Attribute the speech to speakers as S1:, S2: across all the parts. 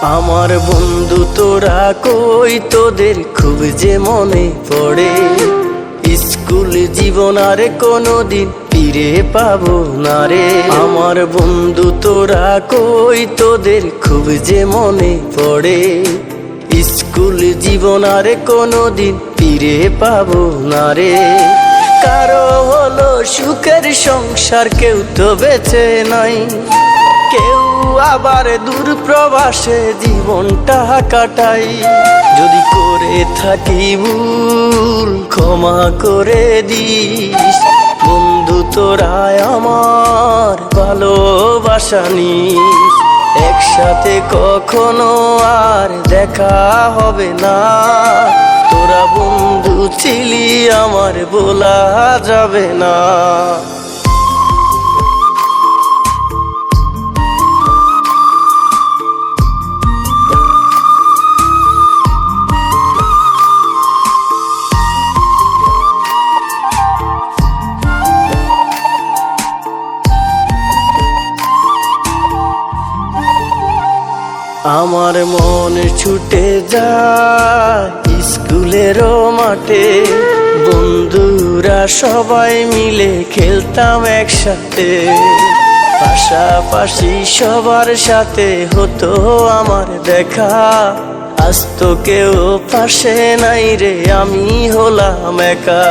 S1: আমার বন্ধু তোরা কই, তোদের খুব যে মনে পড়ে। স্কুল জীবন আর কোনোদিন ফিরে পাবো না রে। আমার বন্ধু তোরা কই, তোদের খুব যে মনে পড়ে। স্কুল জীবন আর কোনোদিন ফিরে পাবো না রে। কারো হলো সুখের সংসার, কেউ তো বেঁচে নাই। কেউ আবার দূর প্রবাসে জীবনটা কাটাই। যদি করে থাকি ভুল ক্ষমা করে দিস। বন্ধু তোরা আমার ভালোবাসা নিস। একসাথে কখনো আর দেখা হবে না। তোরা বন্ধু ছিলি আমার, বলা যাবে না। আমার মন ছুটে যায় স্কুলেরও মাঠে। বন্ধুরা সবাই মিলে খেলতাম একসাথে। পাশাপাশি সবার সাথে হতো আমার দেখা। আজ তো কেউ পাশে নাই রে, আমি হলাম একা।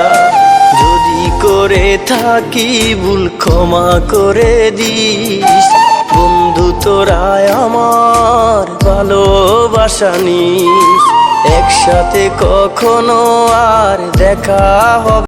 S1: যদি করে থাকি ভুল ক্ষমা করে দিস। বন্ধু তোরা আমার ভালোবাসা নিস। একসাথে কখনো আর দেখা হবে।